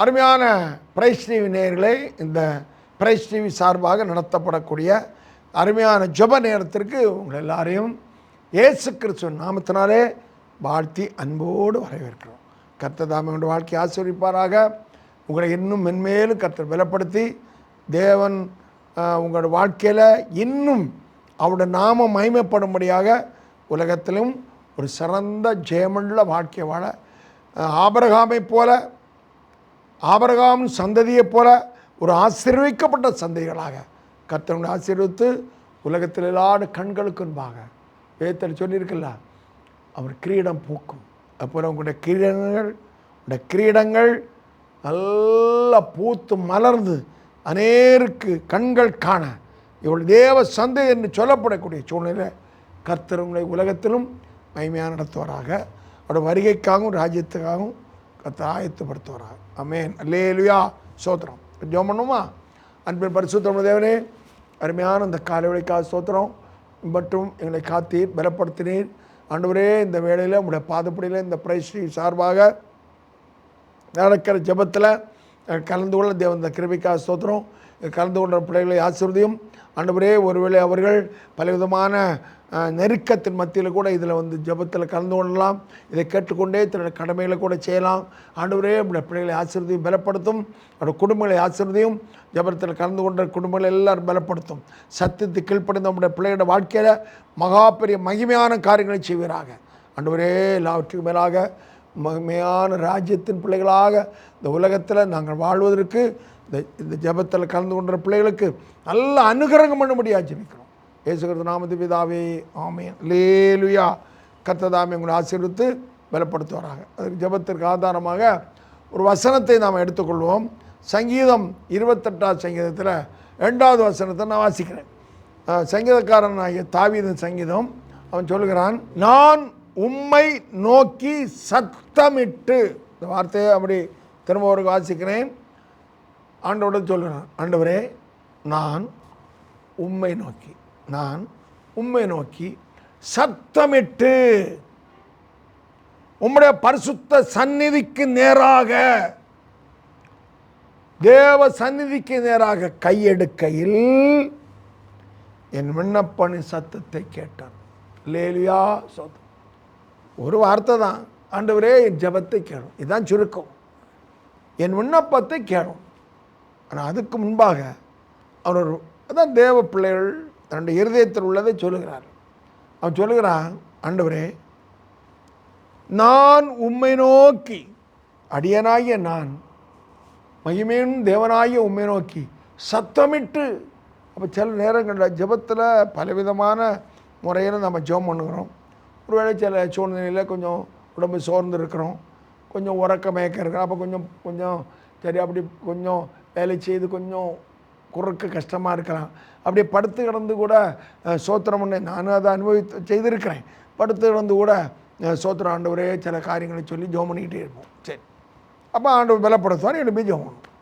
அருமையான price TV நேயர்களே, இந்த பிரைஸ் டிவி சார்பாக நடத்தப்படக்கூடிய அருமையான ஜெப நேரத்திற்கு உங்கள் எல்லாரையும் இயேசு கிறிஸ்துவின் நாமத்தினாலே வாழ்த்தி அன்போடு வரவேற்கிறோம். கர்த்தர் தாமே உங்கள் வாழ்க்கையை ஆசீர்வதிப்பாராக. உங்களை இன்னும் மென்மேலும் கர்த்தர் பலப்படுத்தி தேவன் உங்களோட வாழ்க்கையில் இன்னும் அவருடைய நாமம் மகிமைப்படும்படியாக உலகத்திலும் ஒரு சிறந்த ஜெயமுள்ள வாழ்க்கை வாழ ஆபிரகாம் சந்ததியைப் போல ஒரு ஆசீர்வதிக்கப்பட்ட சந்ததிகளாக கர்த்தர் ஆசீர்வித்து உலகத்தில் எல்லாரும் கண்களுக்கு முன்பாக வேதத்தில் சொல்லியிருக்கல, அவர் கிரீடம் பூக்கும். அப்போ உங்களுடைய கிரீடங்கள் நல்லா பூத்து மலர்ந்து அநேருக்கு கண்கள் காண இவள் தேவ சந்தை என்று சொல்லப்படக்கூடிய சூழ்நிலை கர்த்தர் உங்களை உலகத்திலும் மகிமையாக நடத்துவாராக. அவருடைய வருகைக்காகவும் ராஜ்யத்துக்காகவும் கர்த்தர் ஆயத்தப்படுத்துவாராக. ஆமென். அல்லேலூயா. ஸ்தோத்திரம். ஜெபம் பண்ணுமா? அன்பின் பரிசுத்த தேவனே, அருமையான இந்த காலைவெளிக்காக ஸ்தோத்திரம். மற்றும் எங்களை காத்தீர், பலப்படுத்தினீர். ஆண்டவரே, இந்த வேளையில் உங்களுடைய பாதப்படியில் இந்த பிரைஸ் சார்பாக நடக்கிற ஜெபத்தில் கலந்து கொள்ள தேவன் இந்த கிருபைக்காக ஸ்தோத்திரம். கலந்து கொண்ட பிள்ளைகளை ஆசீர்வதியும். ஆண்டவரே, ஒருவேளை அவர்கள் பலவிதமான நெருக்கத்தின் மத்தியில் கூட இதில் ஜெபத்தில் கலந்து கொள்ளலாம். இதை கேட்டுக்கொண்டே தன்னுடைய கடமைகளை கூட செய்யலாம். ஆண்டவரே, நம்முடைய பிள்ளைகளை ஆசீர்வதியும், பலப்படுத்தும். அவருடைய குடும்பங்களை ஆசீர்வதியும். ஜெபத்தில் கலந்து கொண்ட குடும்பங்களை எல்லாரும் பலப்படுத்தும். சத்தியத்தை கீழ்ப்படிந்த நம்முடைய பிள்ளைகளோட வாழ்க்கையில் மகா பெரிய மகிமையான காரியங்களை செய்வீராக. ஆண்டவரே, எல்லாவற்றுக்கும் மேலாக மகிமையான ராஜ்யத்தின் பிள்ளைகளாக இந்த உலகத்தில் நாங்கள் வாழ்வதற்கு இந்த ஜெபத்தில் கலந்து கொண்ட பிள்ளைகளுக்கு நல்ல அனுகிரகம் பண்ணும்படியாக ஜெபிக்கிறோம். இயேசு கிறிஸ்து நாமத்தில் பிதாவே, ஆமென். அல்லேலூயா. கர்த்தர் தாமே உங்களை ஆசீர்வித்து பலப்படுத்துவாராக. அதுக்கு ஜெபத்திற்கு ஆதாரமாக ஒரு வசனத்தை நாம் எடுத்துக்கொள்வோம். சங்கீதம் 28 சங்கீதத்தில் 2வது வசனத்தை நான் வாசிக்கிறேன். சங்கீதக்காரன் ஆகிய தாவீதின் சங்கீதம். அவன் சொல்கிறான், நான் உம்மை நோக்கி சத்தமிட்டு. இந்த வார்த்தையை அப்படி திரும்ப ஒரு வாசிக்கிறேன். ஆண்டவரோட சொல்கிறான், ஆண்டவரே, நான் உம்மை நோக்கி சத்தமிட்டு உம்முடைய பரிசுத்த சந்நிதிக்கு நேராக, தேவ சந்நிதிக்கு நேராக கையெடுக்கையில் என் விண்ணப்பனின் சத்தத்தை கேட்டான். அல்லேலூயா. சோதம். ஒரு வார்த்தை தான், ஆண்டவரே என் ஜெபத்தை கேளும். இதுதான் சுருக்கம். என் விண்ணப்பத்தை கேளும். ஆனால் அதுக்கு முன்பாக அவர் அதான் தேவ பிள்ளைகள் தன்னுடைய இருதயத்தில் உள்ளதை சொல்லுகிறார். அவன் சொல்லுகிறான், ஆண்டவரே, நான் உம்மை நோக்கி, அடியனாகிய நான் மகிமையின் தேவனாகிய உம்மை நோக்கி சத்தமிட்டு. அப்போ சில நேரங்களில் ஜெபத்தில் பலவிதமான முறையில் நம்ம ஜெபம் பண்ணுகிறோம். ஒருவேளை சில சூழ்நிலையில் கொஞ்சம் உடம்பு சோர்ந்து இருக்கிறோம், கொஞ்சம் உறக்க மயக்கம் இருக்கிறோம். அப்போ கொஞ்சம் சரி, அப்படி கொஞ்சம் வேலை செய்து கொஞ்சம் குறுக்க கஷ்டமாக இருக்கலாம். அப்படியே படுத்து கிடந்து கூட சோத்திரம் பண்ண நானும் அதை செய்திருக்கிறேன். படுத்து கிடந்து கூட சோத்திரம் ஆண்டவரே சில காரியங்களை சொல்லி ஜெபம் பண்ணிக்கிட்டே இருப்போம். சரி, அப்போ ஆண்டவர் பலப்படுத்துவார். எழுப்பி ஜெபம் பண்ணணும்.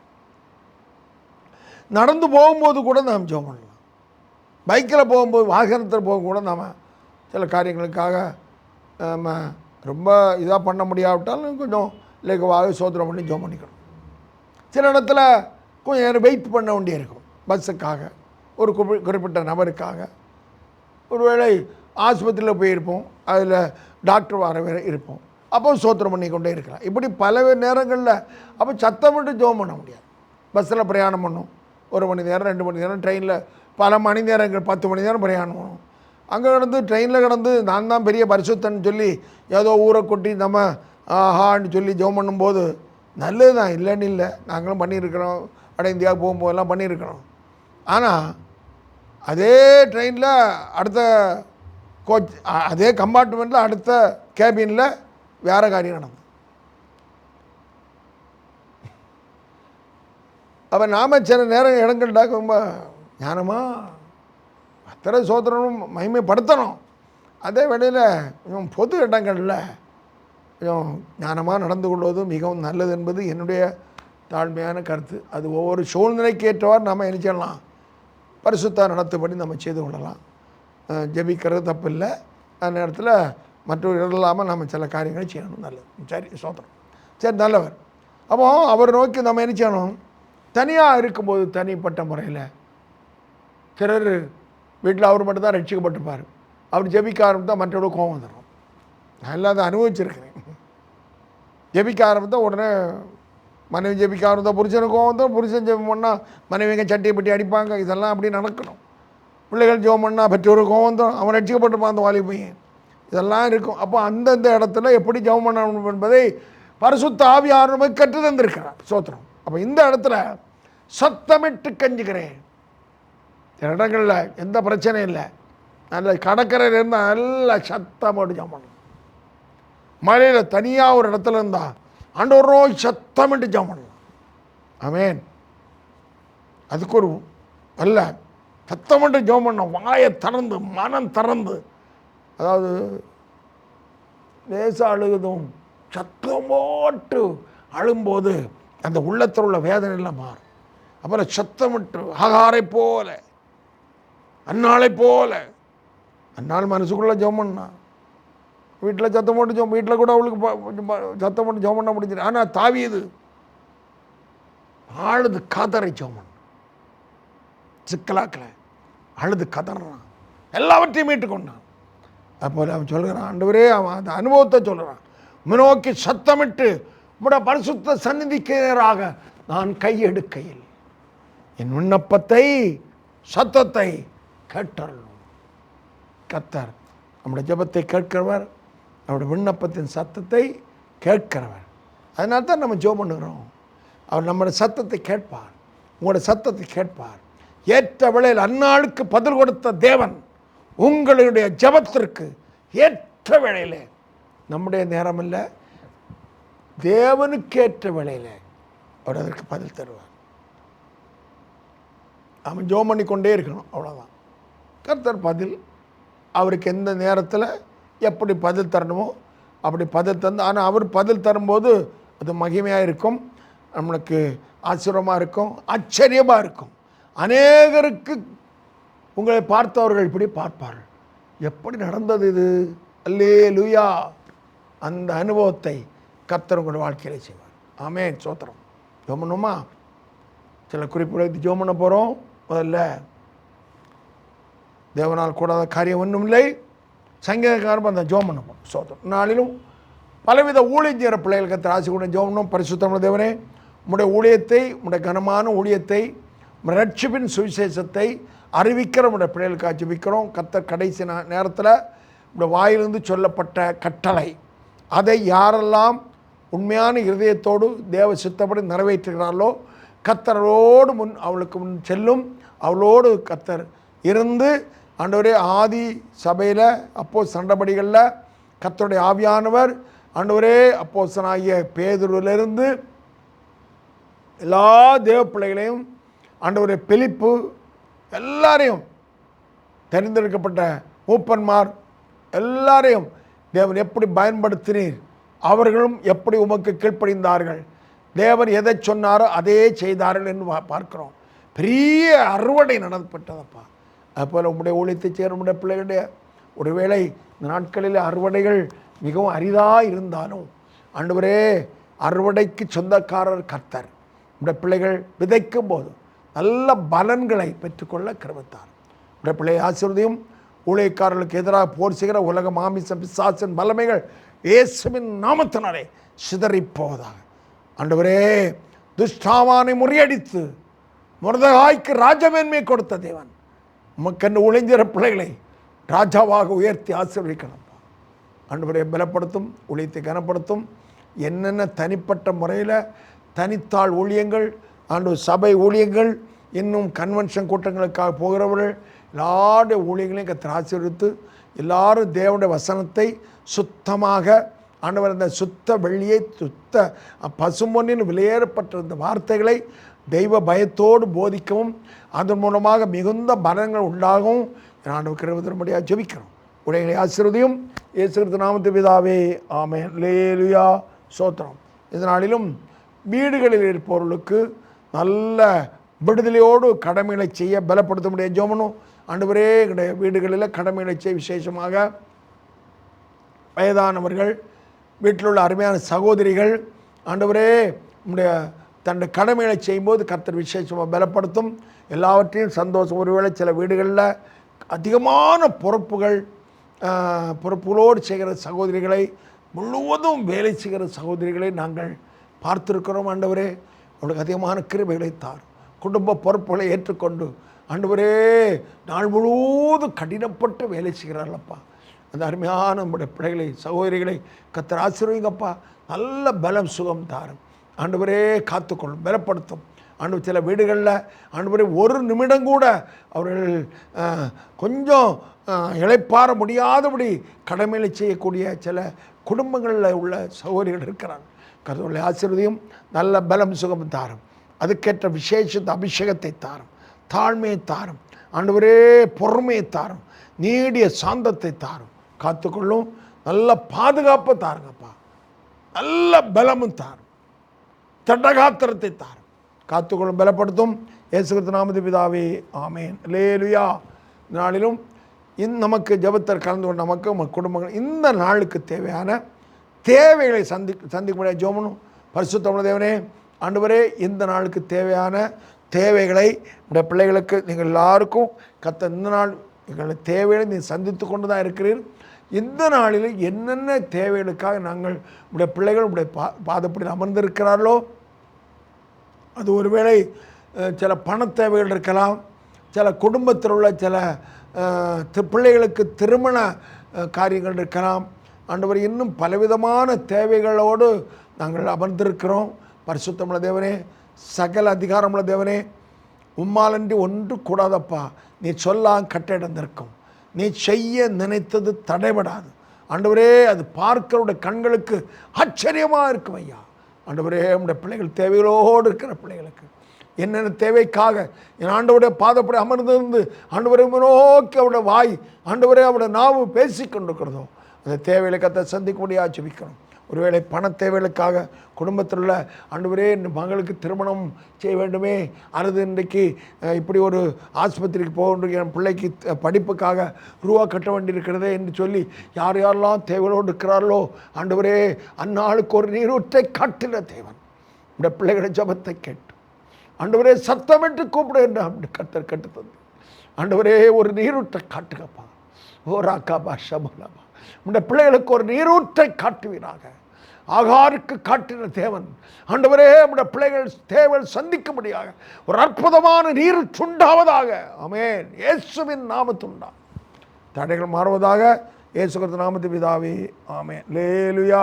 நடந்து போகும்போது கூட நாம் ஜெபம் பண்ணலாம். பைக்கில் போகும்போது, வாகனத்தில் போகும் கூட நாம் சில காரியங்களுக்காக நம்ம ரொம்ப இதாக பண்ண முடியாவிட்டாலும் கொஞ்சம் இலகுவாக சோத்திரம் பண்ணி ஜெபம் பண்ணிக்கணும். சில இடத்துல கொஞ்சம் நேரம் வெயிட் பண்ண வேண்டிய இருக்கும். பஸ்ஸுக்காக, ஒரு குறிப்பிட்ட நபருக்காக. ஒருவேளை ஆஸ்பத்திரியில் போயிருப்போம், அதில் டாக்டர் வர வேறு இருப்போம். அப்போ சோத்திரம் பண்ணி கொண்டே இருக்கலாம். இப்படி பல நேரங்களில் அப்போ சத்தமிட்டு ஜெபம் பண்ண முடியாது. பஸ்ஸில் பிரயாணம் பண்ணணும், 1 மணி நேரம் 2 மணி நேரம், ட்ரெயினில் பல மணி நேரங்கள் 10 மணி நேரம் பிரயாணம் பண்ணணும். அங்கே கிடந்து ட்ரெயினில் கிடந்து நான் தான் பெரிய பரிசுத்தன்னு சொல்லி ஏதோ ஊரை கொட்டி நம்ம ஆஹான்னு சொல்லி ஜெபம் பண்ணும்போது நல்லது தான், இல்லைன்னு இல்லை. நாங்களும் பண்ணியிருக்கிறோம், வட இந்தியாவுக்கு போகும்போதெல்லாம் பண்ணியிருக்கிறோம். ஆனால் அதே ட்ரெயினில் அடுத்த கோச், அதே கம்பார்ட்மெண்ட்டில் அடுத்த கேபினில் வேறு காரியம் நடந்தது. அப்போ நாம் சில நேரம் இடங்கள்டாக்க ரொம்ப ஞானமாக அத்தனை சோதரனும் மகிமைப்படுத்தணும். அதே வேளையில் கொஞ்சம் பொது இடங்களில் கொஞ்சம் ஞானமாக நடந்து கொள்வது மிகவும் நல்லது என்பது என்னுடைய தாழ்மையான கருத்து. அது ஒவ்வொரு சூழ்நிலைக்கு ஏற்றவாறு நாம் என்ன செய்யலாம், பரிசுத்த நடத்தும்படி நம்ம செய்து கொள்ளலாம். ஜெபிக்கிறது தப்பு இல்லை. அந்த நேரத்தில் மற்றொரு இடம் இல்லாமல் நம்ம சில காரியங்களை செய்யணும். நல்லது. சரி, சோத்திரம். சரி, நல்லவர். அப்போ அவர் நோக்கி நம்ம என்ன செய்யணும்? தனியாக இருக்கும்போது தனிப்பட்ட முறையில் சிலர் வீட்டில் அவர் மட்டும் தான் ரட்சிக்கப்பட்டிருப்பார். அவர் ஜெபிக்க ஆரம்பித்தால் மற்றவரோட கோபம் வந்துடும். நான் எல்லாம் அதை அனுபவிச்சிருக்கிறேன். ஜெபிக்க ஆரம்பித்தா உடனே மனைவி ஜெபிக்க ஆரம்பித்தா புருஷனுக்கு கோவம் வந்துடும். புருஷன் ஜெபம் பண்ணால் மனைவிங்க சட்டியை பட்டி அடிப்பாங்க. இதெல்லாம் அப்படி நடக்கணும். பிள்ளைகள் ஜெபம் பண்ணால் பெற்றோருக்கு கோவம் வந்துடும். அவன் ரட்சிக்கப்பட்டிருப்பான் அந்த வாலி பையன். இதெல்லாம் இருக்கும். அப்போ அந்தந்த இடத்துல எப்படி ஜெபம் பண்ணணும் என்பதை பரிசுத்த ஆவியானவர் நமக்கு கற்று தந்திருக்கிறார். சோத்திரம். அப்போ இந்த இடத்துல சத்தமிட்டு கஞ்சுக்கிறேன். சில இடங்களில் எந்த பிரச்சனையும் இல்லை. நல்ல கடற்கரையில் இருந்தால் நல்ல சத்தமோடு ஜெபம் பண்ணணும். மலையில் தனியாக ஒரு இடத்துல இருந்தால் ஆண்டவரோடு சத்தமிட்டு ஜெபம் பண்ணலாம். ஆமென். அதுக்கு ஒரு அல்ல சத்தமிட்டு ஜெபம் பண்ண, வாயை திறந்து மனம் திறந்து, அதாவது லேசாக அழுகுதும் சத்தம் போட்டு அழும்போது அந்த உள்ளத்தில் உள்ள வேதனையெல்லாம் மாறும். அப்புறம் சத்தமிட்டு ஆகாரை போல அந்நாளை போல, அந்நாள் மனசுக்குள்ளே ஜெபம் பண்ணா, வீட்டில் சத்தம் போட்டு ஜெபம், வீட்டில் கூட அவளுக்கு சத்தம் போட்டு ஜெபம் பண்ண முடிஞ்சிடும். ஆனால் தாவீது அழுது கதரை ஜெபம் பண்ண, சிக்கலாக்கலை அழுது கதறான், எல்லாவற்றையும் மீட்டு கொண்டான். அப்போ அவன் சொல்கிறான், ஆண்டவரே, அவன் அந்த அனுபவத்தை சொல்கிறான், நோக்கி சத்தமிட்டு உம்முடைய பரிசுத்த சந்நிதிக்கு நேராக நான் கையெடுக்கையில் என் விண்ணப்பத்தை சத்தத்தை கேட்டருளும். கர்த்தர் நம்முடைய ஜெபத்தை கேட்கிறவர், அவருடைய விண்ணப்பத்தின் சத்தத்தை கேட்கிறவர். அதனால தான் நம்ம ஜெபம் பண்ணுகிறோம். அவர் நம்முடைய சத்தத்தை கேட்பார், உங்களுடைய சத்தத்தை கேட்பார். ஏற்ற வேளையில் அந்நாளுக்கு பதில் கொடுத்த தேவன் உங்களுடைய ஜெபத்திற்கு ஏற்ற வேளையில், நம்முடைய நேரம் இல்லை, தேவனுக்கு ஏற்ற வேளையில் அவர் அதற்கு பதில் தருவார். அவன் ஜெபம் பண்ணி கொண்டே இருக்கணும், அவ்வளோதான். கர்த்தர் பதில் அவருக்கு எந்த நேரத்தில் எப்படி பதில் தரணுமோ அப்படி பதில் தந்து, ஆனால் அவர் பதில் தரும்போது அது மகிமையாக இருக்கும், நம்மளுக்கு ஆச்சரியமாக இருக்கும், ஆச்சரியமாக இருக்கும். அநேகருக்கு உங்களை பார்த்தவர்கள் இப்படி பார்ப்பார்கள், எப்படி நடந்தது இது, அல்லேலூயா. அந்த அனுபவத்தை கர்த்தர் உங்களுடைய வாழ்க்கையில செய்வார். ஆமென். சோத்திரம். ஜெபம் பண்ணுமா? சில குறிப்புகளை ஜெபம் பண்ண போகிறோம். முதல்ல, தேவனால் கூடாத காரியம் ஒன்றும் இல்லை. சங்கீதக்காரன் அந்த ஜெபம் பண்ண போகிறோம். சோத்திரம். நாளிலும் பலவித ஊழியம் செய்கிற பிள்ளைகள் கர்த்தர் ஆசை கூட ஜெபம் பண்ணணும். பரிசுத்தமுள்ள தேவனே, உம்முடைய ஊழியத்தை, உம்முடைய கனமான ஊழியத்தை, உம்முடைய ரட்சிப்பின் சுவிசேஷத்தை அறிவிக்கிற உடைய பிள்ளைகளுக்கு ஜெபிக்கிறோம். கர்த்தர் கடைசி நேரத்தில் உடைய வாயிலிருந்து சொல்லப்பட்ட கட்டளை, அதை யாரெல்லாம் உண்மையான இருதயத்தோடு தேவ சித்தப்படி நிறைவேற்றுகிறார்களோ கர்த்தரோடு அவளுக்கு முன் செல்லும். அவளோடு கர்த்தர் இருந்து, ஆண்டவரே, ஆதி சபையில் அப்போஸ் நடபடிகளில் கர்த்தருடைய ஆவியானவர் ஆண்டவரே அப்போஸ்தலனாகிய பேதுருவிலிருந்து எல்லா தேவ பிள்ளைகளையும், ஆண்டவரே பிலிப்பு, எல்லாரையும் தெரிந்தெடுக்கப்பட்ட மூப்பன்மார் எல்லாரையும் தேவன் எப்படி பயன்படுத்தினீர், அவர்களும் எப்படி உமக்கு கீழ்ப்படிந்தார்கள், தேவன் எதை சொன்னாரோ அதே செய்தார்கள் என்று பார்க்கிறோம். பெரிய அறுவடை நடத்தப்பட்டதப்பா. அதுபோல் உம்முடைய ஊழியத்தை சேர உம்முடைய பிள்ளைகளுடைய ஒருவேளை இந்த நாட்களில் அறுவடைகள் மிகவும் அரிதாக இருந்தாலும், ஆண்டவரே, அறுவடைக்கு சொந்தக்காரர் கர்த்தர். உம்முடைய பிள்ளைகள் விதைக்கும் போது நல்ல பலன்களை பெற்றுக்கொள்ள கிருபைத்தார். உடைய பிள்ளையை ஆசீர்வதியும். ஊழியக்காரர்களுக்கு எதிராக போர் செய்கிற உலக மாமிச பிசாசின் வல்லமைகள் இயேசுவின் நாமத்தினாலே சிதறி போவதாக. ஆண்டவரே, துஷ்டாவானை முறியடித்து மொர்தெகாய்க்கு ராஜமேன்மை கொடுத்த தேவன், உமக்கென்று உழைஞ்சிற பிள்ளைகளை ராஜாவாக உயர்த்தி ஆசீர்வதிக்கணும். ஆண்டவரை பலப்படுத்தும், ஊழியத்தை கனப்படுத்தும். என்னென்ன தனிப்பட்ட முறையில் தனித்தாள் ஊழியங்கள், ஆண்டு சபை ஊழியங்கள், இன்னும் கன்வென்ஷன் கூட்டங்களுக்காக போகிறவர்கள் எல்லாருடைய ஊழியங்களையும் கர்த்தர் ஆசீர்வதித்து, எல்லாரும் தேவனுடைய வசனத்தை சுத்தமாக, ஆண்டவர் அந்த சுத்த வெள்ளியை, சுத்த பசுமொன்னில் வெளியேறப்பட்டிருந்த வார்த்தைகளை தெய்வ பயத்தோடு போதிக்கவும், அதன் மூலமாக மிகுந்த பலன்கள் உண்டாகவும் ஆண்டவர் கிருபை தரும்படியாக ஜெபிக்கிறோம். உடைகளை ஆசீர்வதியும். இயேசு கிறிஸ்து நாமத்தில் பிதாவே, ஆமென். அல்லேலூயா. சோத்திரம். இதனாலும் வீடுகளில் இருப்பவர்களுக்கு நல்ல விடுதலையோடு கடமைகளை செய்ய பலப்படுத்த முடிய ஜெபணும். ஆண்டவரே, எங்களுடைய வீடுகளில் கடமைகளை செய்ய, விசேஷமாக வயதானவர்கள், வீட்டில் உள்ள அருமையான சகோதரிகள், ஆண்டவரே, நம்முடைய தன்னுடைய கடமைகளை செய்யும்போது கர்த்தர் விசேஷமாக பலப்படுத்தும். எல்லாவற்றையும் சந்தோஷம். ஒருவேளை சில வீடுகளில் அதிகமான பொறுப்புகளோடு செய்கிற சகோதரிகளை, முழுவதும் வேலை செய்கிற சகோதரிகளை நாங்கள் பார்த்துருக்கிறோம். ஆண்டவரே, அவளுக்கு அதிகமான கிருபைகளை தார். குடும்ப பொறுப்புகளை ஏற்றுக்கொண்டு ஆண்டவரே நாள் முழுவதும் கடினப்பட்டு வேலை செய்கிறார்களப்பா. அந்த அருமையான நம்முடைய பிள்ளைகளை, சகோதரிகளை கர்த்தர் ஆசீர்வதிங்கப்பா. நல்ல பலம் சுகம் தாரும் ஆண்டவரே. காத்துக்கொள்ளும், பலப்படுத்தும் ஆண்டவர். சில வீடுகளில் ஆண்டவரே ஒரு நிமிடம் கூட அவர்கள் கொஞ்சம் இளைப்பாற முடியாதபடி கடமைகளை செய்யக்கூடிய சில குடும்பங்களில் உள்ள சகோதரிகள் இருக்கிறாங்க. கர்த்தருடைய ஆசீர்வதியும், நல்ல பலம் சுகம் தாரும். அதுக்கேற்ற விசேஷ அபிஷேகத்தை தாரும், தாழ்மையை தாரும் ஆண்டவரே, பொறுமையை தாரும், நீடிய சாந்தத்தை தாரும். காத்துக்கொள்ளும், நல்ல பாதுகாப்பை தாருங்கப்பா. நல்ல பலமும் தாரும், தண்டகாத்திரத்தை தாரும். காத்துக்கொள்ளும், பலப்படுத்தும். இயேசு கிறிஸ்து நாமத்தில் பிதாவே, ஆமென். அல்லேலூயா. நாளிலும் நமக்கு ஜெபத்தில் கலந்து கொண்ட நமக்கு குடும்பங்கள் இந்த நாளுக்கு தேவையான தேவைகளை சந்திக்க முடியாது. ஜெபமும் பரிசுத்த தேவனே, ஆண்டவரே, இந்த நாளுக்கு தேவையான தேவைகளை இந்த பிள்ளைகளுக்கு நீங்கள் எல்லாருக்கும் இந்த நாள் எங்களுடைய தேவைகளை நீங்கள் சந்தித்து கொண்டு தான் இருக்கிறீர். இந்த நாளில் என்னென்ன தேவைகளுக்காக நாங்கள் உடைய பிள்ளைகள் உடைய பாதப்படி அமர்ந்திருக்கிறார்களோ, அது ஒருவேளை சில பண தேவைகள் இருக்கலாம், சில குடும்பத்தில் உள்ள சில பிள்ளைகளுக்கு திருமண காரியங்கள் இருக்கலாம். ஆண்டவர், இன்னும் பலவிதமான தேவைகளோடு நாங்கள் அமர்ந்திருக்கிறோம். பரிசுத்தமுள்ள தேவனே, சகல அதிகாரமுள்ள தேவனே, உம்மாலன்றி ஒன்று கூடாதப்பா. நீ சொல்லாம் கட்டிடந்திருக்கும், நீ செய்ய நினைத்தது தடைபடாது. ஆண்டவரே, அது பார்க்கிறவுடைய கண்களுக்கு ஆச்சரியமாக இருக்கும் ஐயா. ஆண்டவரே, நம்முடைய பிள்ளைகள் தேவைகளோடு இருக்கிற பிள்ளைகளுக்கு என்னென்ன தேவைக்காக என் ஆண்டவருடைய பாதப்படி அமர்ந்திருந்து ஆண்டவரை நோக்கி அவருடைய வாய், ஆண்டவரே அவருடைய நாவு பேசி கொண்டிருக்கிறதோ அந்த தேவைகளை கர்த்தர் சந்திக்கும்படியாக ஜெபிக்கிறோம். ஒருவேளை பண தேவைகளுக்காக குடும்பத்தில் உள்ள ஆண்டவரே, மகளுக்கு திருமணம் செய்ய வேண்டுமே, அல்லது இன்றைக்கு இப்படி ஒரு ஆஸ்பத்திரிக்கு போகின்ற என் பிள்ளைக்கு படிப்புக்காக ரூபா கட்ட வேண்டியிருக்கிறதே என்று சொல்லி யார் யாரெல்லாம் தேவைகளோடு இருக்கிறார்களோ, ஆண்டவரே, அந்நாளுக்கு ஒரு நீரூற்றை காட்டின தேவன் இந்த பிள்ளைகளை ஜபத்தை கேட்டு ஆண்டவரே சத்தமிட்டு கூப்பிடு என்று அப்படி கர்த்தர் கட்டு தந்து ஆண்டவரே ஒரு நீரூற்றை காட்டுங்கப்பா. ஓராக்காபா ஷபலபா, இந்த பிள்ளைகளுக்கு ஒரு நீரூற்றை காட்டுவீராக. ஆகாருக்கு காட்டின தேவன் ஆண்டவரே, நம்முடைய பிள்ளைகள் தேவல் சந்திக்கும்படியாக ஒரு அற்புதமான நீர் சுண்டாவதாக. ஆமென். இயேசுவின் நாமத்துண்டா தடைகள் மாறுவதாக. இயேசு கிறிஸ்து நாமத்து பிதாவே, ஆமென். அல்லேலூயா.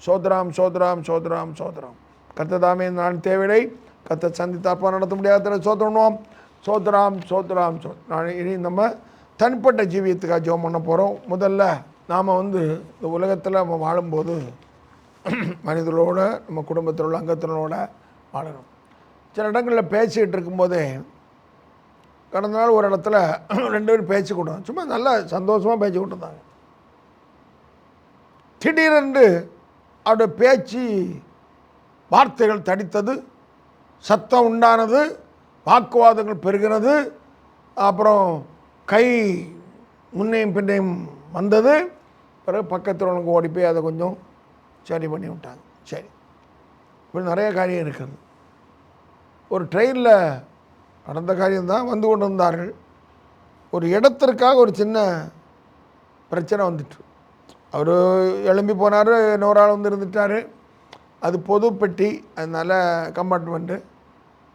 சோத்ராம் சோத்ராம் சோத்ராம் சோத்ராம். கர்த்ததாமே நான் தேவையை கர்த்தர் சந்தித்தாப்பா நடத்த முடியாத சோத்திரணும். சோத்ராம் சோத்ராம் நான் இனி நம்ம தனிப்பட்ட ஜீவியத்துக்காக ஜெபம் பண்ண போகிறோம். முதல்ல நாம் இந்த உலகத்தில் நம்ம வாழும்போது மனிதர்களோடு நம்ம குடும்பத்தில் உள்ள அங்கத்தினரோட வாழணும். சில இடங்களில் பேசிக்கிட்டு இருக்கும்போதே கடந்த நாள் ஒரு இடத்துல 2 பேரும் பேச்சு கொடுத்தாங்க. சும்மா நல்லா சந்தோஷமாக பேச்சு கொடுத்தாங்க. திடீரென்று அவருடைய பேச்சு வார்த்தைகள் தடித்தது, சத்தம் உண்டானது, வாக்குவாதங்கள் பெருகிறது, அப்புறம் கை முன்னையும் பின்னையும் வந்தது. பிறகு பக்கத்தில் உனக்கு ஓடி போய் அதை கொஞ்சம் சரி பண்ணி விட்டாங்க. சரி, இப்படி நிறைய காரியம் இருக்கிறது. ஒரு ட்ரெயினில் நடந்த காரியம்தான். வந்து கொண்டு வந்தார்கள். ஒரு இடத்திற்காக ஒரு சின்ன பிரச்சனை வந்துட்டு அவர் எழும்பி போனார், இன்னொரு ஆள் இருந்துட்டார். அது பொது பெட்டி, அதனால் கம்பார்ட்மெண்ட்டு,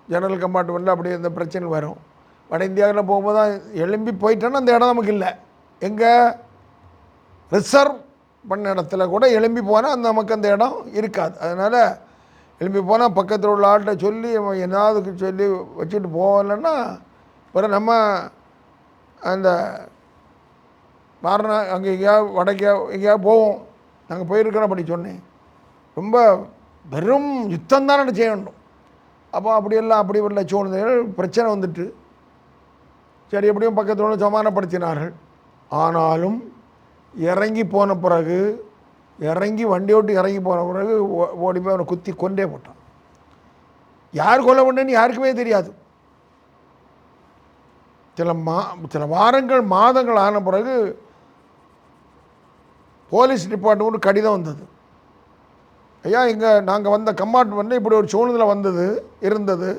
ஜெனரல் கம்பார்ட்மெண்ட்டில் அப்படி அந்த பிரச்சனை வரும். வட இந்தியாவில் போகும்போது தான் எழும்பி போயிட்டோன்னா அந்த இடம் நமக்கு இல்லை. எங்கே ரிசர்வ் பண்ண இடத்துல கூட எழும்பி போனால் நமக்கு அந்த இடம் இருக்காது. அதனால் எழும்பி போனால் பக்கத்தில் உள்ள ஆள்கிட்ட சொல்லி என்னாவது சொல்லி வச்சுட்டு போகலைன்னா ஒரு நம்ம அந்த மாறினா அங்கே எங்கேயாவது வடக்கே எங்கேயாவது போவோம். நாங்கள் போயிருக்கிறோம். அப்படி சொன்னேன், ரொம்ப வெறும் யுத்தம் தானே செய்ய வேண்டும். அப்போ அப்படியெல்லாம் அப்படி உள்ள சூழ்நிலைகள் பிரச்சனை வந்துட்டு சரி எப்படியும் பக்கத்தோடு சமாதானப்படுத்தினார்கள். ஆனாலும் இறங்கி போன பிறகு வண்டி ஓட்டி இறங்கி போன பிறகு ஓடி போய் அவனை குத்தி கொண்டே போட்டான். யார் கொலை பண்ணேன்னு யாருக்குமே தெரியாது. சில வாரங்கள் மாதங்கள் ஆன பிறகு போலீஸ் டிபார்ட்மெண்ட் கடிதம் வந்தது. ஐயா நாங்கள் வந்த கம்பார்ட்மெண்ட்டில் இப்படி ஒரு சூழ்நிலை இருந்தது,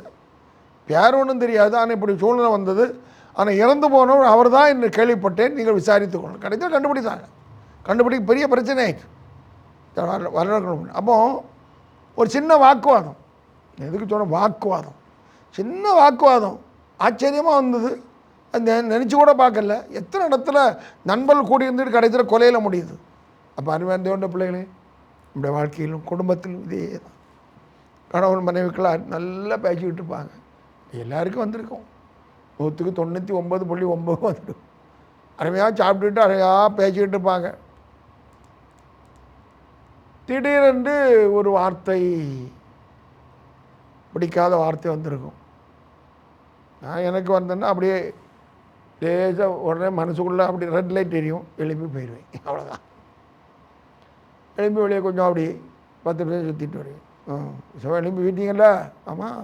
யார் ஒன்றும் தெரியாது, ஆனால் இப்படி சூழ்நிலை வந்தது, ஆனால் இறந்து போனவர் அவர் தான் என்று கேள்விப்பட்டேன், நீங்கள் விசாரித்து கொள்ளணும். கிடைச்சா கண்டுபிடித்தாங்க. கண்டுபிடிக்க பெரிய பிரச்சனை ஆயிடுச்சு. அப்போ ஒரு சின்ன வாக்குவாதம், எதுக்கு சொன்ன வாக்குவாதம், சின்ன வாக்குவாதம் ஆச்சரியமாக வந்தது. அந்த நினச்சி கூட பார்க்கல. எத்தனை இடத்துல நண்பர்கள் கூடி இருந்துட்டு கடைசியில் கொலையில் முடியுது. அப்போ அருமையான பிள்ளைகளே, நம்முடைய வாழ்க்கையிலும் குடும்பத்திலும் இதே தான். கணவன் மனைவிக்கெல்லாம் நல்லா பேசிக்கிட்டு இருப்பாங்க. எல்லாருக்கும் வந்திருக்கும். 99.9 வந்துடும். அருமையாக சாப்பிட்டுட்டு அருமையாக பேசிக்கிட்டு இருப்பாங்க. திடீரென்று ஒரு வார்த்தை, பிடிக்காத வார்த்தை வந்திருக்கும். எனக்கு வந்தேன்னா அப்படியே லேசாக உடனே மனசுக்குள்ளே அப்படி ரெட் லைட் எரியும், எழுப்பி போயிடுவேன். அவ்வளோதான். எழுப்பி வெளியே கொஞ்சம் அப்படி 10 நிமிஷம் சுற்றிட்டு வருவேன். எழுப்பி வீட்டீங்களா? ஆமாம்.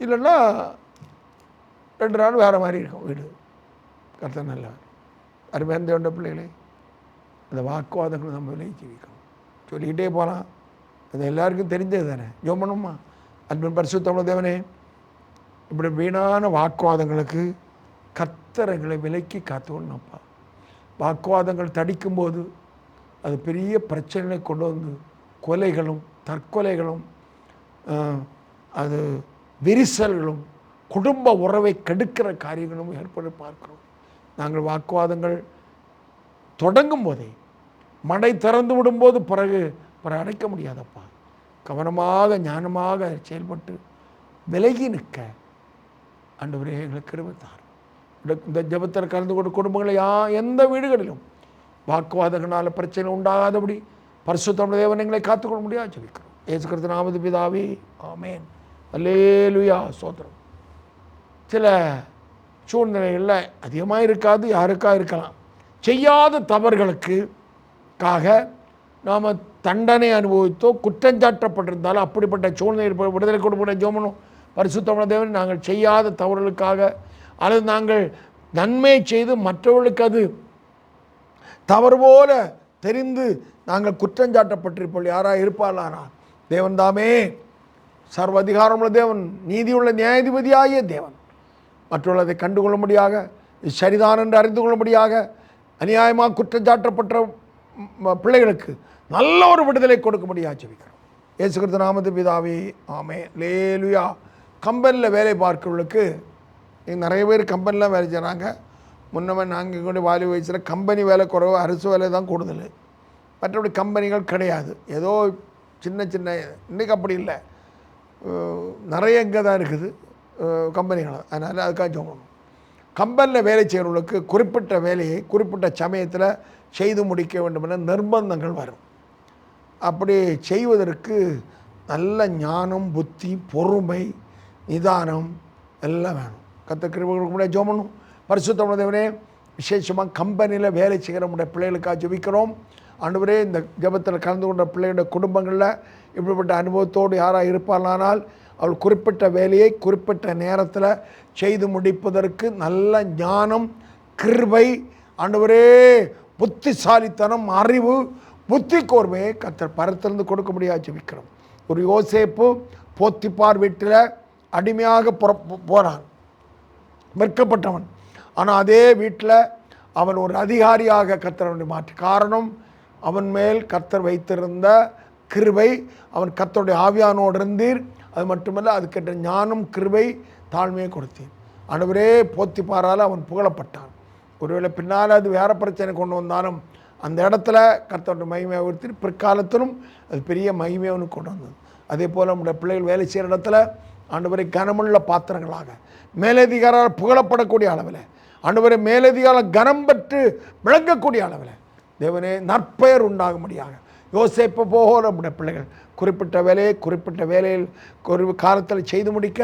இல்லைன்னா 2 நாள் வேறு மாதிரி இருக்கும் வீடு. கர்த்தர் நல்லா அருமையான பிள்ளைகளே, அந்த வாக்குவாதங்களை நம்ம விலையை ஜீவிக்கணும். சொல்லிக்கிட்டே போகலாம், அது எல்லாருக்கும் தெரிஞ்சது தானே. ஜோமனும்மா அன்பின் பரிசுத்தமுள்ள தேவனே, இப்படி வீணான வாக்குவாதங்களுக்கு கர்த்தர் எங்களை விலைக்கு காத்துக்கணும்ப்பா. வாக்குவாதங்கள் தடிக்கும்போது அது பெரிய பிரச்சனைகளை கொண்டு வந்து கொலைகளும் தற்கொலைகளும் அது விரிசல்களும் குடும்ப உறவை கெடுக்கிற காரியங்களும் ஏற்பட பார்க்கிறோம். நாங்கள் வாக்குவாதங்கள் தொடங்கும் போதே மடை திறந்து விடும்போது பிறகு அடைக்க முடியாதப்பா. கவனமாக ஞானமாக செயல்பட்டு விலகி நிற்க ஆண்டவரே எங்களுக்கு கிருபை தாரும். இந்த ஜெபத்தில் கலந்து கொண்ட குடும்பங்களை எந்த வீடுகளிலும் வாக்குவாதங்களால் பிரச்சனை உண்டாகாதபடி பரிசுத்த தேவன் எங்களை காத்துக்கொள்ள முடியாது ஜெபிக்கிறோம். இயேசு கிறிஸ்து நாமத்தில் பிதாவே, ஆமென். அல்லேலூயா, ஸ்தோத்திரம். சில சூழ்நிலைகளில் அதிகமாக இருக்காது, யாருக்காக இருக்கலாம். செய்யாத தவறுகளுக்காக நாம் தண்டனை அனுபவித்தோ குற்றஞ்சாட்டப்பட்டிருந்தாலும் அப்படிப்பட்ட சூழ்நிலை விடுதலை கொடுப்பட ஜோமனும் பரிசுத்தமான தேவன், நாங்கள் செய்யாத தவறுகளுக்காக அல்லது நாங்கள் நன்மை செய்து மற்றவர்களுக்கு அது தவறு போல தெரிந்து நாங்கள் குற்றஞ்சாட்டப்பட்டிருப்போம் யாராக இருப்பார்களானா தேவன் தாமே சர்வ அதிகாரமுள்ள தேவன், நீதியுள்ள நியாயாதிபதியாகிய தேவன், மற்றவர்களை கண்டுகொள்ளும்படியாக சரிதான் என்று அறிந்து கொள்ளும்படியாக அநியாயமாக குற்றஞ்சாட்டப்பட்ட பிள்ளைகளுக்கு நல்ல ஒரு விடுதலை கொடுக்கும்படியாக ஜெபிக்கிறோம். இயேசு கிறிஸ்து நாமத்தில் பிதாவே, ஆமென். அல்லேலூயா. கம்பெனியில் வேலை பார்க்கிறவர்களுக்கு நிறைய பேர் கம்பெனிலாம் வேலை செய்கிறாங்க. முன்னமே நாங்கள் இங்கே வாலி வயசில் கம்பெனி வேலை குறைவு, அரசு வேலை தான் கூடுதல். மற்றபடி கம்பெனிகள் கிடையாது. ஏதோ சின்ன சின்ன, இன்றைக்கி அப்படி இல்லை, நிறைய இங்கே தான் இருக்குது கம்பெனிகள். அதனால் அதுக்காக சொல்லணும். கம்பெனியில் வேலை செய்கிறவர்களுக்கு குறிப்பிட்ட வேலையை குறிப்பிட்ட சமயத்தில் செய்து முடிக்க வேண்டும் என நிர்பந்தங்கள் வரும். அப்படி செய்வதற்கு நல்ல ஞானம், புத்தி, பொறுமை, நிதானம் எல்லாம் வேணும். கர்த்தர் கிருபை கொடுக்க முடியாது ஜெபம். பரிசுத்தமுள்ள தேவனே, விசேஷமாக கம்பெனியில் வேலை செய்கிற நம்முடைய பிள்ளைகளுக்காக ஜெபிக்கிறோம். ஆண்டவரே, இந்த ஜெபத்தில் கலந்து கொண்ட பிள்ளைகளுடைய குடும்பங்களில் இப்படிப்பட்ட அனுபவத்தோடு யாராக இருப்பார்களானால் அவள் குறிப்பிட்ட வேலையை குறிப்பிட்ட நேரத்தில் செய்து முடிப்பதற்கு நல்ல ஞானம், கிருபை, ஆண்டவரே புத்திசாலித்தனம், அறிவு, புத்தி கோர்மையை கர்த்தர் பரத்திலிருந்து கொடுக்க முடியாது ஜெபிக்கிறோம். ஒரு யோசேப்பு போத்திபார் வீட்டில் அடிமையாக போனான், விற்கப்பட்டவன். ஆனால் அதே வீட்டில் அவன் ஒரு அதிகாரியாக கர்த்தர் மாற்றி. காரணம், அவன் மேல் கர்த்தர் வைத்திருந்த கிருபை, அவன் கர்த்தருடைய ஆவியானோடு இருந்தீர். அது மட்டுமல்ல, அதுக்கேற்ற ஞானம், கிருபை, தாழ்மையை கொடுத்தீர். ஆண்டவரே, போத்திபாரால் அவன் புகழப்பட்டான். ஒருவேளை பின்னால் அது வேறு பிரச்சனை கொண்டு வந்தாலும் அந்த இடத்துல கர்த்தருடைய மகிமையை உயர்த்தி பிற்காலத்திலும் அது பெரிய மகிமையை அவனுக்கு கொண்டு வந்தது. அதே போல் நம்முடைய பிள்ளைகள் வேலை செய்கிற இடத்துல ஆண்டவரை கனமுள்ள பாத்திரங்களாக மேலதிகாரால் புகழப்படக்கூடிய அளவில், ஆண்டவரை மேலதிகாரம் கனம் பெற்று விளங்கக்கூடிய அளவில் தேவனே நற்பெயர் உண்டாகும்படியாக யோசேப்பு போல நம்முடைய பிள்ளைகள் குறிப்பிட்ட வேலையை குறிப்பிட்ட வேலையில் காலத்தில் செய்து முடிக்க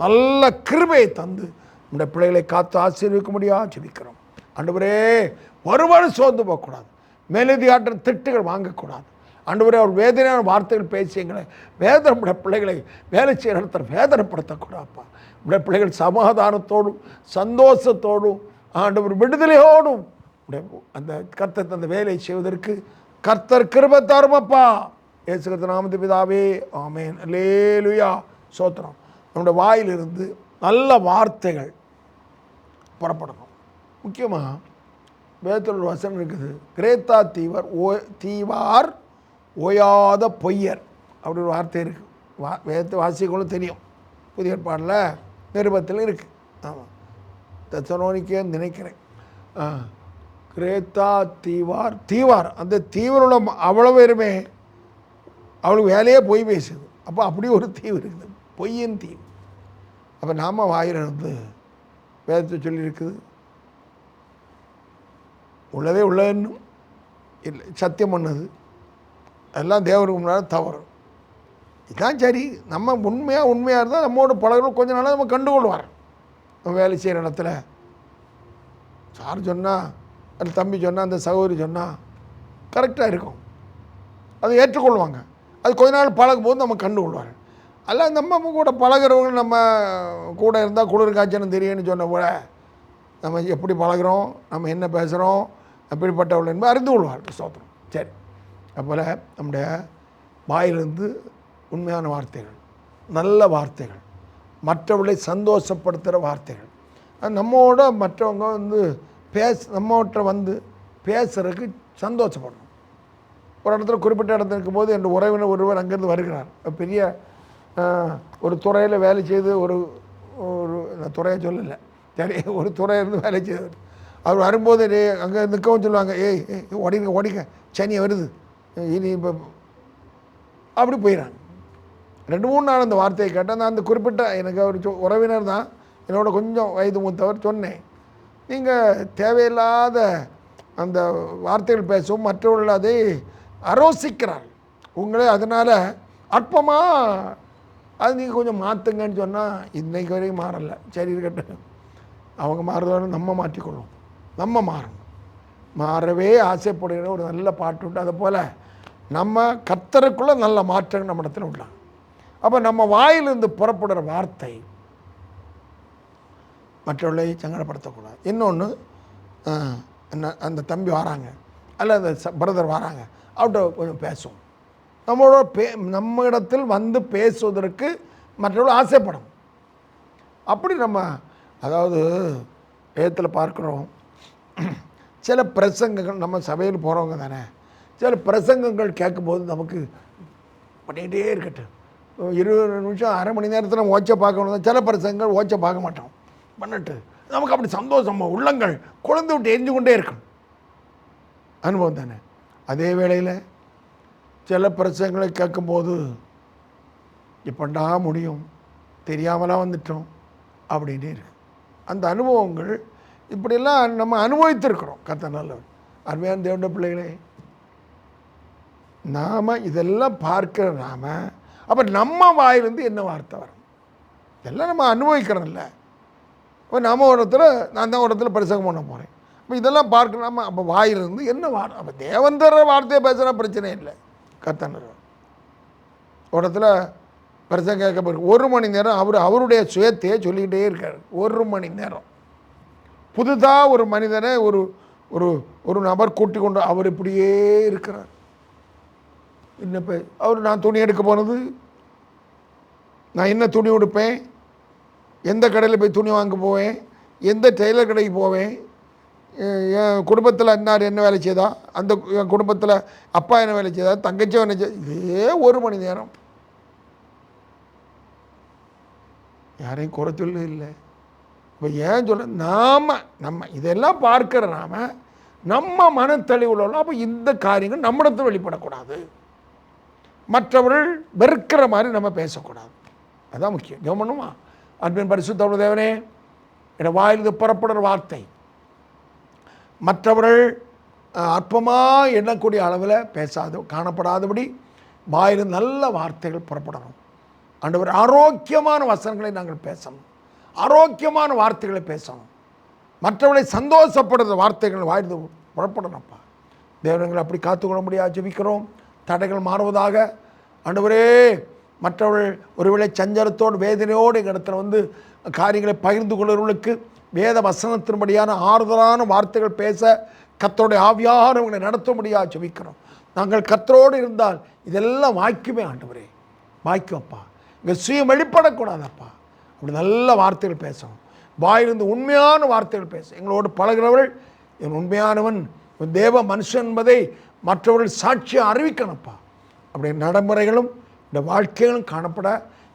நல்ல கிருபையை தந்து நம்முடைய பிள்ளைகளை காத்து ஆசீர்வதிக்க முடியாது ஜெபிக்கிறோம். ஆண்டவரே, ஒருவரும் சோர்ந்து போகக்கூடாது, மேலதிகார திட்டுகள் வாங்கக்கூடாது. ஆண்டவரே, அவர் வேதனையான வார்த்தைகள் பேசியங்களை நம்முடைய பிள்ளைகளை வேலை செய்கிற இடத்துல வேதனைப்படுத்தக்கூடாதுப்பா. நம்முடைய பிள்ளைகள் சமாதானத்தோடும் சந்தோஷத்தோடும் ஆண்டவர் விடுதலையோடும் அந்த கர்த்தர் அந்த வேலை செய்வதற்கு கர்த்தர் கிருபை தாருமப்பா. இயேசு கிறிஸ்து நாமத்தில் பிதாவே, ஆமென். அல்லேலூயா. ஸ்தோத்திரம். நம்முடைய வாயிலிருந்து நல்ல வார்த்தைகள் புறப்படணும். முக்கியமாக வேதத்தில் ஒரு வசனம் இருக்குது, கிரேத்தா தீவார் ஓயாத பொய்யர் அப்படி ஒரு வார்த்தை இருக்குது. வேதத்தை வாசிகளும் தெரியும், புதிய ஏற்பாடில் நிருபத்தில் இருக்குது. ஆமாம், தெசலோனிக்கே நினைக்கிறேன். கிரேத்தா தீவார் அந்த தீவிர அவ்வளோ பேருமே அவளுக்கு வேலையே பொய் பேசுது. அப்போ அப்படி ஒரு தீவு இருக்குது, பொய்யின் தீவு. அப்போ நாம் வாயிலிருந்து வேதத்தை சொல்லியிருக்குது, உள்ளதே உள்ளதுன்னும் இல்லை, சத்தியம் பண்ணது அதெல்லாம் தேவருக்கு முன்னால் தவறு. இதுதான் சரி. நம்ம உண்மையாக இருந்தால் நம்மோட பழகிறோம், கொஞ்ச நாளாக நம்ம கண்டுகொள்வார். நம்ம வேலை செய்கிற இடத்துல சார் சொன்னால், அந்த தம்பி சொன்னால், அந்த சகோதரி சொன்னால் கரெக்டாக இருக்கும், அதை ஏற்றுக்கொள்வாங்க. அது கொஞ்ச நாள் பழகும் போது நம்ம கண்டுகொள்வார். அல்ல நம்ம கூட பழகிறவங்க நம்ம கூட இருந்தால் குளிர் காய்ச்சலும் தெரியும்னு சொன்ன போல நம்ம எப்படி பழகிறோம், நம்ம என்ன பேசுகிறோம், அப்படிப்பட்டவள் என்பது அறிந்து கொள்வார். ஸ்தோத்திரம். சரி, அப்போல் நம்முடைய வாயிலிருந்து உண்மையான வார்த்தைகள், நல்ல வார்த்தைகள், மற்றவர்களை சந்தோஷப்படுத்துகிற வார்த்தைகள், நம்மோட மற்றவங்க நம்மகிட்ட பேசுகிறதுக்கு சந்தோஷப்படணும். ஒரு இடத்துல குறிப்பிட்ட இடத்துல இருக்கும்போது என் உறவினர் ஒருவர் அங்கேருந்து வருகிறார். பெரிய ஒரு துறையில் வேலை செய்து ஒரு துறையை சொல்லலை, சரி, ஒரு துறையிலிருந்து வேலை செய்தவர். அவர் வரும்போது அங்கே நிற்கவும் சொல்லுவாங்க, ஏய் ஓடிக்க சனியை வருது இனி இப்போ அப்படி போயிடறாங்க. 2-3 நாள் அந்த வார்த்தையை கேட்டேன். நான் அந்த குறிப்பிட்ட எனக்கு அவர் உறவினர் தான், என்னோட கொஞ்சம் வயது மூத்தவர். சொன்னேன், நீங்கள் தேவையில்லாத அந்த வார்த்தைகள் பேசவும் மற்றவர்கள் அதை அரோசிக்கிறார் உங்களே, அதனால் அற்பமாக அது நீங்கள் கொஞ்சம் மாற்றுங்கன்னு சொன்னால் இன்றைக்கு வரைக்கும் மாறலை. சரி இருக்கட்டும், அவங்க மாறுறதோட நம்ம மாற்றிக்கொள்ளும், நம்ம மாறணும். மாறவே ஆசைப்படுகிற ஒரு நல்ல பாட்டு உண்டு. அதை போல் நம்ம கர்த்தருக்குள்ளே நல்ல மாற்றங்கள் நம்ம இடத்துல உண்டாகும். அப்போ நம்ம வாயிலிருந்து புறப்படுற வார்த்தை மற்றவர்களை சங்கடப்படுத்தக்கூடாது. இன்னொன்று, அந்த தம்பி வராங்க அல்ல அந்த பிரதர் வராங்க, அவர்கிட்ட கொஞ்சம் பேசுவோம். நம்ம இடத்தில் வந்து பேசுவதற்கு மற்றவர்கள் ஆசைப்படும். அப்படி நம்ம, அதாவது வேதத்தில் பார்க்குறோம், சில பிரசங்கங்கள், நம்ம சபையில் போகிறவங்க தானே, சில பிரசங்கங்கள் கேட்கும்போது நமக்கு பண்ணிகிட்டே இருக்கட்டும், 20 நிமிஷம் அரை மணி நேரத்தில் நம்ம ஓச்சை பார்க்கணும் தான். சில பிரசங்கங்கள் ஓச்சை பார்க்க மாட்டோம், பண்ணிட்டு நமக்கு அப்படி சந்தோஷம், உள்ளங்கள் குழந்தை விட்டு எரிஞ்சு கொண்டே இருக்கும். அனுபவம் தானே. அதே வேளையில் சில பிரசங்களை கேட்கும்போது எப்படா முடியும், தெரியாமலாம் வந்துட்டோம் அப்படின்ட்டு இருக்கு. அந்த அனுபவங்கள் இப்படியெல்லாம் நம்ம அனுபவித்திருக்கிறோம். கர்த்தர் நல்லவர். அருமையான தேவனுடைய பிள்ளைகளே, நாம் இதெல்லாம் பார்க்கிற அப்போ நம்ம வாயிலிருந்து என்ன வார்த்தை வரும், இதெல்லாம் நம்ம அனுபவிக்கிறோம்ல. இப்போ நம்ம ஒரு இடத்துல, நான் தான் ஒரு இடத்துல பிரசங்கம் பண்ண போகிறேன், அப்போ இதெல்லாம் பார்க்கலாமா, அப்போ வாயிலிருந்து என்ன வார்த்தை, அப்போ தேவன் தர வார்த்தையை பேசுகிற பிரச்சனை இல்லை. கர்த்தர் ஒரு இடத்துல பிரசங்கம் கேட்க போயிருக்கு, 1 மணி நேரம் அவருடைய சுயத்தையே சொல்லிக்கிட்டே இருக்கார். 1 மணி நேரம் புதுதாக ஒரு மனிதனை ஒரு நபர் கூட்டி கொண்டு அவர் இப்படியே இருக்கிறார். என்ன அவர், நான் துணி எடுக்க போனது, நான் என்ன துணி உடுப்பேன், எந்த கடையில் போய் துணி வாங்க போவேன், எந்த டெய்லர் கடைக்கு போவேன், என் குடும்பத்தில் என்னார் என்ன வேலை செய்தா, அந்த என் குடும்பத்தில் அப்பா என்ன வேலை செய்தா, தங்கச்சி என்ன செய்தா, இதே 1 மணி நேரம். யாரையும் குறை சொல்ல இல்லை. இப்போ ஏன் சொல்ல, நம்ம இதெல்லாம் பார்க்கிற நம்ம மனத்தெளிவுள்ள, அப்போ இந்த காரியங்கள் நம்மிடத்தில் வெளிப்படக்கூடாது, மற்றவர்கள் வெறுக்கிற மாதிரி நம்ம பேசக்கூடாது. அதுதான் முக்கியம். கவனமா அன்பின் பரிசுத்த தேவனே, என் வாயிலிருந்து புறப்படுற வார்த்தை மற்றவர்கள் அற்பமாக எண்ணக்கூடிய அளவில் காணப்படாதபடி வாயிலிருந்து நல்ல வார்த்தைகள் புறப்படணும். ஆண்டவர், ஆரோக்கியமான வசனங்களை நாங்கள் பேசணும், ஆரோக்கியமான வார்த்தைகளை பேசணும், மற்றவர்களை சந்தோஷப்படுற வார்த்தைகள் வாயிலிருந்து புறப்படணும்ப்பா. தேவனங்களை அப்படி காத்துக்கொள்ள முடியாது ஜெபிக்கிறோம். தடைகள் மாறுவதாக. ஆண்டவரே, மற்றவர்கள் ஒருவேளை சஞ்சலத்தோடு வேதனையோடு எங்கள் இடத்துல காரியங்களை பகிர்ந்து கொள்வர்களுக்கு வேத வசனத்தின்படியான ஆறுதலான வார்த்தைகள் பேச கர்த்தருடைய ஆவியானவர்களை நடத்த முடியாது ஜெபிக்கிறோம். நாங்கள் கர்த்தரோடு இருந்தால் இதெல்லாம் வாய்க்குமே ஆண்டவரே, வாய்க்கும்ப்பா. இங்கே சுயம் வெளிப்படக்கூடாதப்பா. அப்படி நல்ல வார்த்தைகள் பேசணும். வாயிலிருந்து உண்மையான வார்த்தைகள் பேச எங்களோடு பழகிறவர்கள் என் உண்மையானவன், இவன் தேவ மனுஷன் என்பதை மற்றவர்கள் சாட்சியை அறிவிக்கணும்ப்பா. அப்படி நடைமுறைகளும் இந்த வாழ்க்கைகளும் காணப்பட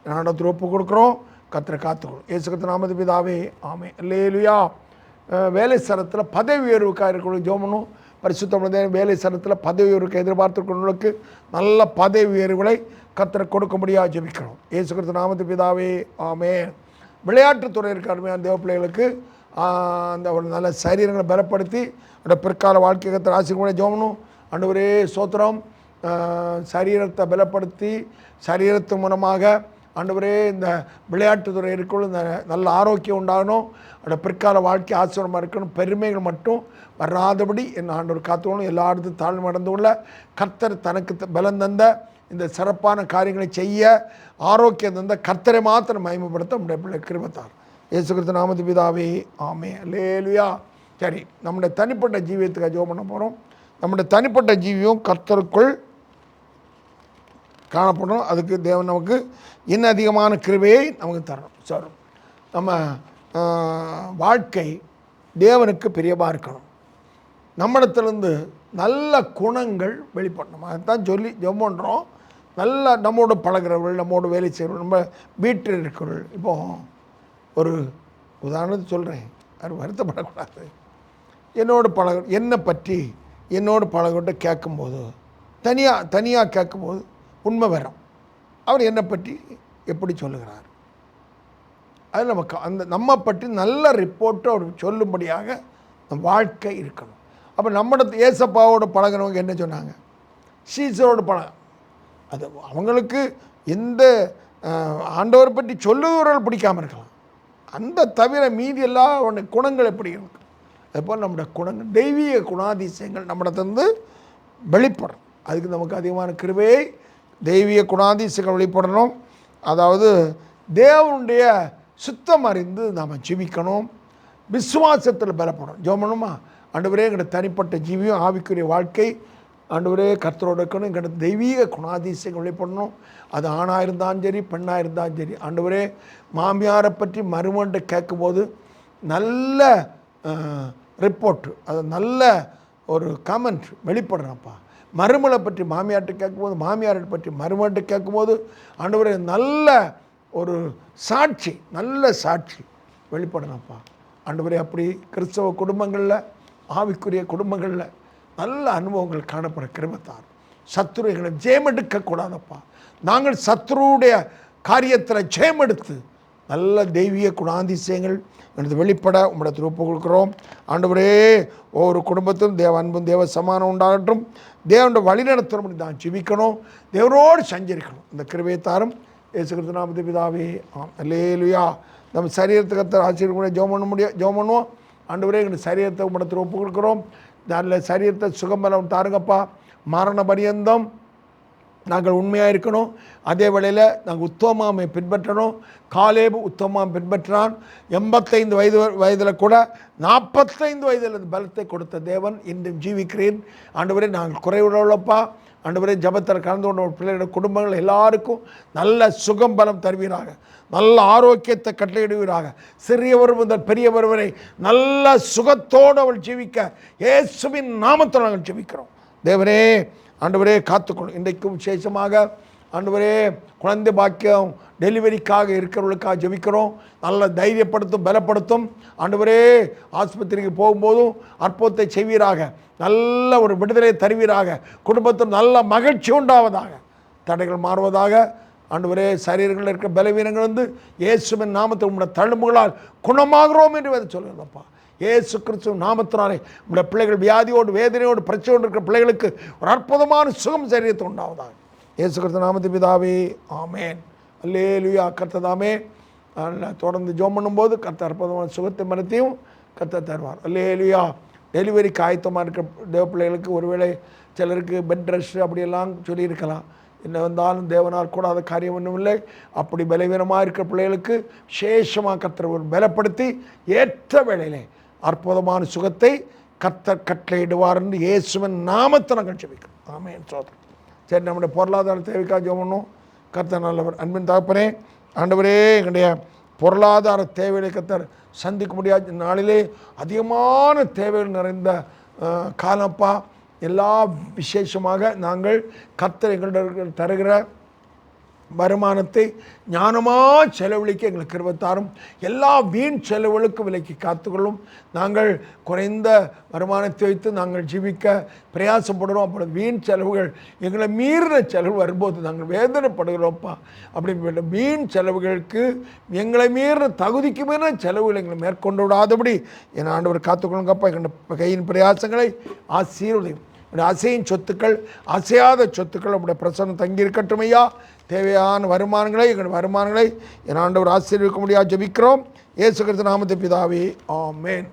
நடத்துல ஒப்பு கொடுக்குறோம். கர்த்தரை காத்துக்கணும். இயேசு கிறிஸ்து நாமத்து பிதாவே, ஆமென். அல்லேலூயா. வேலை ஸ்தலத்தில் பதவி உயர்வுக்காக இருக்கிறவங்க ஜெபம். பரிசுத்த வேலை ஸ்தலத்தில் பதவி உயர்வுக்கு எதிர்பார்த்துக்கிறவங்களுக்கு நல்ல பதவி உயர்வுகளை கர்த்தரை கொடுக்க முடியாது ஜெபிக்கிறோம். இயேசு கிறிஸ்து நாமத்து பிதாவே, ஆமென். விளையாட்டுத்துறை இருக்க அருமையான தேவ பிள்ளைகளுக்கு அந்த ஒரு நல்ல சரீரங்களை பலப்படுத்தி அந்த பிற்கால வாழ்க்கை கர்த்தர் ஆசீர்வாதம் ஜெபம். ஆண்டவரே ஸ்தோத்திரம். சரீரத்தை பலப்படுத்தி சரீரத்தின் மூலமாக ஆண்டவரே இந்த விளையாட்டுத்துறை இருக்கணும், இந்த நல்ல ஆரோக்கியம் உண்டாகணும், அந்த பிற்கால வாழ்க்கை ஆசீர்வாதமாக இருக்கணும், பெருமைகள் மட்டும் வராதபடி என் ஆண்டவர் காத்துக்கணும். எல்லா இடத்தும் தாழ்வு நடந்து உள்ள கர்த்தர் தனக்கு பலம் தந்த இந்த சிறப்பான காரியங்களை செய்ய ஆரோக்கியம் தந்த கர்த்தரை மாத்திரம் மகிமைப்படுத்த நம்முடைய பிள்ளை கிருபைத்தார். இயேசு கிறிஸ்து நாமத்து பிதாவே, ஆமென். அல்லேலூயா. சரி, நம்முடைய தனிப்பட்ட ஜீவியத்துக்கு ஜெபம் பண்ண போகிறோம். நம்முடைய தனிப்பட்ட ஜீவியம் கர்த்தருக்குள் காணப்படணும். அதுக்கு தேவன் நமக்கு இன்னும் அதிகமான கிருபையை நமக்கு தரணும். சார், நம்ம வாழ்க்கை தேவனுக்கு பிரியமாக இருக்கணும். நம்மிடத்துலேருந்து நல்ல குணங்கள் வெளிப்படணும். அதுதான் சொல்லி ஜெபம் பண்ணுறோம். நல்லா நம்மோடு பழகிறவர்கள், நம்மோடு வேலை செய்கிறவர்கள், நம்ம வீட்டில் இருக்கிறவர்கள். இப்போ ஒரு உதாரணத்துக்கு சொல்கிறேன், அது வருத்தப்படக்கூடாது. என்னோடு பழகிட்ட கேட்கும்போது தனியாக கேட்கும்போது உண்மை வரும். அவர் என்னை பற்றி எப்படி சொல்லுகிறார், அது நமக்கு நம்ம பற்றி நல்ல ரிப்போர்ட்டை அவர் சொல்லும்படியாக நம் வாழ்க்கை இருக்கணும். அப்போ நம்மளோட ஏசப்பாவோடு பழகிறவங்க என்ன சொன்னாங்க, சீசரோடு அது அவங்களுக்கு எந்த ஆண்டவரை பற்றி சொல்லுகிறவர்கள் பிடிக்காமல் இருக்கலாம். அந்த தவிர மீதி எல்லா குணங்கள் எப்படி இருக்கு, அதுபோல் நம்முடைய குணங்கள் தெய்வீக குணாதிசயங்கள் நம்மிடத்திலிருந்து வெளிப்படும். அதுக்கு நமக்கு அதிகமான கிருபையை தெய்வீக குணாதிசயங்கள் வெளிப்படணும். அதாவது தேவனுடைய சுத்தம் அறிந்து நாம் ஜீவிக்கணும். விசுவாசத்தில் பலப்படணும். ஜெபணுமா, ஆண்டவரே எங்களுடைய தனிப்பட்ட ஜீவியம் ஆவிக்குரிய வாழ்க்கை ஆண்டவரே கர்த்தரோடு இருக்கணும். எங்களுடைய தெய்வீக குணாதிசயங்கள் வெளிப்படணும். அது ஆணாக இருந்தாலும் சரி, பெண்ணாக இருந்தாலும் சரி. ஆண்டவரே மாமியாரை பற்றி மருமன்ட்டு கேட்கும்போது நல்ல ரிப்போர்ட்டு, அது நல்ல ஒரு கமெண்ட் வெளிப்படுறப்பா. மருமலை பற்றி மாமியார்கிட்ட கேட்கும்போது, மாமியாரை பற்றி மருமன்ட்டு கேட்கும்போது ஆண்டவரே நல்ல ஒரு சாட்சி, நல்ல சாட்சி வெளிப்படணும்ப்பா. ஆண்டவரே அப்படி கிறிஸ்தவ குடும்பங்களில், ஆவிக்குரிய குடும்பங்களில் நல்ல அனுபவங்கள் காணப்பட கிருபைத்தார். சத்துருகளை ஜெயமெடுக்கக்கூடாதப்பா. நாங்கள் சத்துருடைய காரியத்தில் ஜெயமெடுத்து நல்ல தெய்வீக குணாதிசயங்கள் எனது வெளிப்பட உம்மிடத்தில் ஒப்பு கொடுக்குறோம். ஆண்டவரே ஒவ்வொரு குடும்பத்திலும் தேவ அன்பும் தேவ சமானம் உண்டாகட்டும். தேவனுடைய வழிநடத்தும் தான் ஜீவிக்கணும், தேவனோடு சஞ்சரிக்கணும். இந்த கிருபைத்தாரும் இயேசு கிறிஸ்து நாமத்து பிதாவே, அல்லேலூயா. நம்ம சரீரத்துக்கு கர்த்தர் ஆசீர்வாதம் ஜெபம் பண்ணுவோம். ஆண்டவரே எங்கள் சரீரத்தை உம்மிடத்தில் ஒப்பு கொடுக்குறோம். நல்ல சரீரத்தை சுகம்பலம் தாருங்கப்பா. மரண பரியந்தம் நாங்கள் உண்மையாக இருக்கணும். அதே வேளையில் நாங்கள் உத்தமாமை பின்பற்றணும். காலேபு உத்தமாமை பின்பற்றினான். 85 வயதில் கூட 45 வயதில் பலத்தை கொடுத்த தேவன் இன்றும் ஜீவிக்கிறேன். ஆண்டவரே நாங்கள் குறைவுள்ளப்பா. ஆண்டவரே ஜபத்தில் கலந்து கொண்ட பிள்ளைகளுடைய குடும்பங்கள் எல்லாருக்கும் நல்ல சுகம் பலம் தருவீராக, நல்ல ஆரோக்கியத்தை கட்டளையிடுவீராக. சிறியவர் முதல் பெரியவர் வரை நல்ல சுகத்தோடு அவள் ஜீவிக்க இயேசுவின் நாமத்தில் நாங்கள் ஜெபிக்கிறோம். தேவரே ஆண்டவரே காத்துக்கொள்ளும். இன்றைக்கும் விசேஷமாக ஆண்டவரே குழந்தை பாக்கியம் டெலிவரிக்காக இருக்கிறவர்களுக்காக ஜெபிக்கிறோம். நல்ல தைரியப்படுத்தும், பலப்படுத்தும். ஆண்டவரே ஆஸ்பத்திரிக்கு போகும்போதும் அற்புதத்தை செய்வீராக, நல்ல ஒரு விடுதலை தருவீராக, குடும்பத்தில் நல்ல மகிழ்ச்சி உண்டாவதாக, தடைகள் மாறுவதாக. ஆண்டவரே சரீரங்களில் இருக்கிற பலவீனங்கள் வந்து இயேசுவின் நாமத்தில் உங்களுடைய தழும்புகளால் குணமாகிறோம் என்று வேறு சொல்லுங்கப்பா. இயேசு கிறிஸ்து நாமத்தினாலே உங்களுடைய பிள்ளைகள் வியாதியோடு வேதனையோடு பிரச்சனையோடு இருக்கிற பிள்ளைகளுக்கு ஒரு அற்புதமான சுகம் சரீரத்தை உண்டாவதாக. இயேசு கிறிஸ்து நாமத்து பிதாவே, ஆமேன். அல்லேலூயா. கர்த்ததாமே தொடர்ந்து ஜெபம் பண்ணும்போது கர்த்தர் அற்புதமான சுகத்தை மனத்தையும் கர்த்தர் தருவார். அல்லேலூயா. டெலிவரிக்கு ஆயத்தமாக இருக்கிற தேவ பிள்ளைகளுக்கு ஒருவேளை சிலருக்கு பெட் ரெஸ்ட் அப்படியெல்லாம் சொல்லியிருக்கலாம். என்ன வந்தாலும் தேவனால் கூடாத காரியம் ஒன்றும் இல்லை. அப்படி பலவீனமாக இருக்கிற பிள்ளைகளுக்கு விசேஷமாக கர்த்தர் ஒரு பலப்படுத்தி ஏற்ற வேளையிலே அற்புதமான சுகத்தை கர்த்தர் கட்டளையிடுவார் என்று இயேசுவின் நாமத்தை நாங்கள் ஜெபிக்கிறோம். ஆமென். சோதரம். சரி, நம்முடைய பொருளாதார தேவைக்காக ஜெபம் பண்ணுவோம். கர்த்தர் நல்லவர். அன்பின் தகப்பனே, ஆண்டவரே, எங்களுடைய பொருளாதார தேவைகளை கர்த்தர் சந்திக்க முடியாத நாளிலே அதிகமான தேவைகள் நிறைந்த காலப்பா, எல்லா விசேஷமாக நாங்கள் கர்த்தர் எங்களிடம் தருகிற வருமானத்தை ஞானமாக செலவழிக்க எங்களுக்கு கிருபைத்தாரும். எல்லா வீண் செலவுகளுக்கு விலைக்கு காத்துக்கொள்ளும். நாங்கள் குறைந்த வருமானத்தை வைத்து நாங்கள் ஜீவிக்க பிரயாசப்படுறோம். அப்பொழுது வீண் செலவுகள் எங்களை மீறின செலவு வரும்போது நாங்கள் வேதனைப்படுகிறோம்ப்பா. அப்படி வீண் செலவுகளுக்கு எங்களை மீறின தகுதிக்கு மீறின செலவுகள் எங்களை மேற்கொண்டு விடாதபடி என் ஆண்டவர் காத்துக்கொள்ளுங்கப்பா. எங்கள் கையின் பிரயாசங்களை ஆசீர்வதியும். அசையின் சொத்துக்கள், அசையாத சொத்துக்கள் நம்முடைய பிரசன்னம் தங்கியிருக்கட்டும் ஐயா. தேவையான வருமானங்களை, எங்கள் வருமானங்களை என் ஆண்டவர் ஆசீர்வதிக்க முடியாது ஜெபிக்கிறோம். இயேசு கிறிஸ்து நாமத்தில் பிதாவே, ஆமென்.